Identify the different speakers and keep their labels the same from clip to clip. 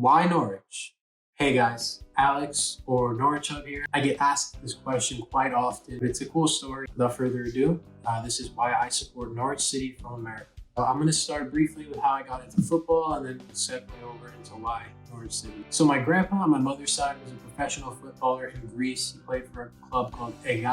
Speaker 1: Why Norwich? Hey guys, Alex or Norwich up here. I get asked this question quite often. It's a cool story. Without further ado, this is why I support Norwich City from America. I'm going to start briefly with how I got into football and then segue over into why Norwich City. So my grandpa on my mother's side was a professional footballer in Greece. He played for a club called He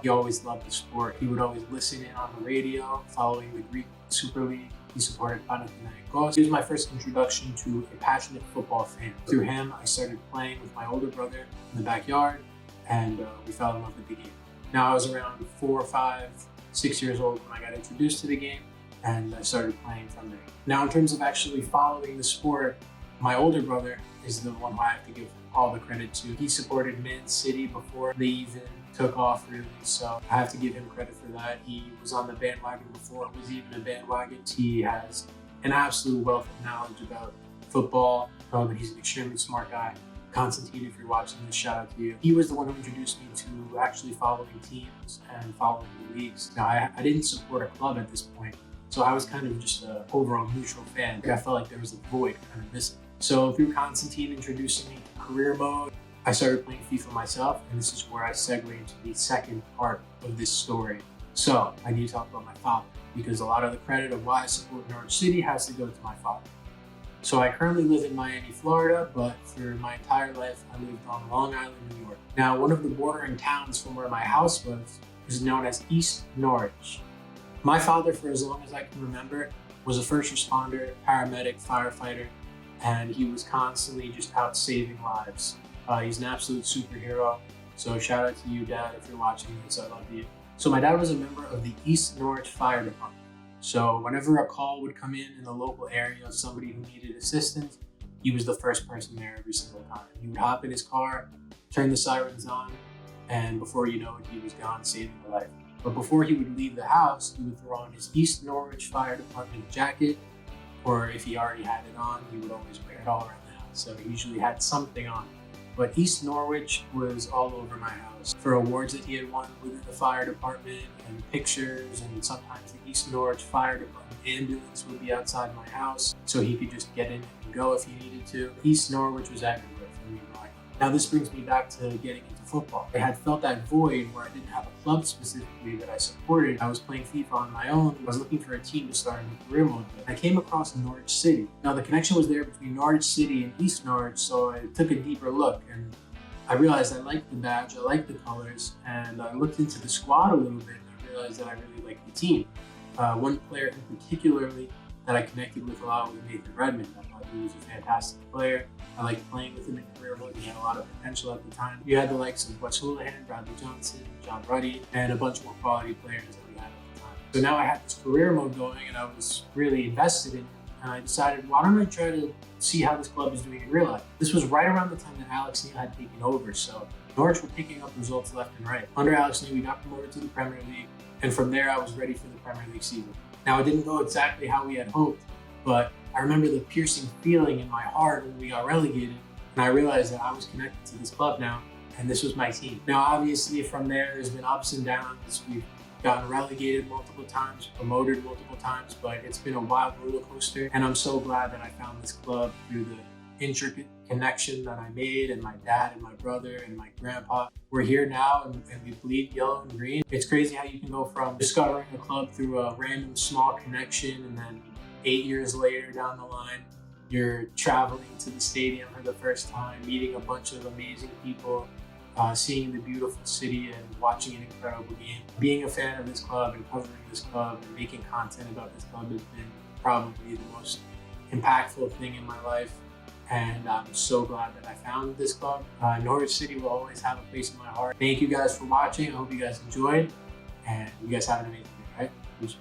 Speaker 1: always loved the sport. He would always listen in on the radio, following the Greek Super League. He supported Canaries. He was my first introduction to a passionate football fan. Through him, I started playing with my older brother in the backyard, and we fell in love with the game. Now I was around 4, 5, 6 years old when I got introduced to the game, and I started playing from there. Now in terms of actually following the sport, my older brother is the one who I have to give all the credit to. He supported Man City before they even took off, really, so I have to give him credit for that. He was on the bandwagon before it was even a bandwagon. He has an absolute wealth of knowledge about football, and he's an extremely smart guy. Constantine, if you're watching this, shout out to you. He was the one who introduced me to actually following teams and following the leagues. Now, I didn't support a club at this point, so I was kind of just an overall neutral fan. I felt like there was a void kind of missing. So through Constantine introducing me to career mode, I started playing FIFA myself, and this is where I segue into the second part of this story. So I need to talk about my father, because a lot of the credit of why I support Norwich City has to go to my father. So I currently live in Miami, Florida, but for my entire life, I lived on Long Island, New York. Now, one of the bordering towns from where my house was is known as East Norwich. My father, for as long as I can remember, was a first responder, paramedic, firefighter, and he was constantly just out saving lives. He's an absolute superhero. So shout out to you, Dad, if you're watching this, I love you. So my dad was a member of the East Norwich Fire Department. So whenever a call would come in the local area of somebody who needed assistance, he was the first person there every single time. He would hop in his car, turn the sirens on, and before you know it, he was gone, saving a life. But before he would leave the house, he would throw on his East Norwich Fire Department jacket, or if he already had it on, he would always wear it all around the house. So he usually had something on. But East Norwich was all over my house for awards that he had won within the fire department and pictures, and sometimes the East Norwich Fire Department ambulance would be outside my house so he could just get in and go if he needed to. East Norwich was everywhere for me growing up. Now this brings me back to getting into football. I had felt that void where I didn't have a club specifically that I supported. I was playing FIFA on my own. I was looking for a team to start in the career mode with. I came across Norwich City. Now the connection was there between Norwich City and East Norwich, so I took a deeper look and I realized I liked the badge, I liked the colors, and I looked into the squad a little bit and I realized that I really liked the team. One player in particularly that I connected with a lot was Nathan Redmond. I thought he was a fantastic player. I liked playing with him in career mode. He had a lot of potential at the time. You had the likes of Wes Houlihan, Bradley Johnson, John Ruddy, and a bunch more quality players that we had at the time. So now I had this career mode going and I was really invested in it. And I decided, why don't I try to see how this club is doing in real life? This was right around the time that Alex Neil had taken over, so Norwich were picking up results left and right. Under Alex Neil, we got promoted to the Premier League, and from there I was ready for the Premier League season. Now it didn't go exactly how we had hoped, but I remember the piercing feeling in my heart when we got relegated, and I realized that I was connected to this club now, and this was my team. Now obviously from there, there's been ups and downs. We've gotten relegated multiple times, promoted multiple times, but it's been a wild roller coaster. And I'm so glad that I found this club through the intricate connection that I made, and my dad and my brother and my grandpa. We're here now and we bleed yellow and green. It's crazy how you can go from discovering a club through a random small connection, and then 8 years later down the line, you're traveling to the stadium for the first time, meeting a bunch of amazing people, seeing the beautiful city and watching an incredible game. Being a fan of this club and covering this club and making content about this club has been probably the most impactful thing in my life. And I'm so glad that I found this club. Norwich City will always have a place in my heart. Thank you guys for watching. I hope you guys enjoyed, and you guys have an amazing day, right? Peace.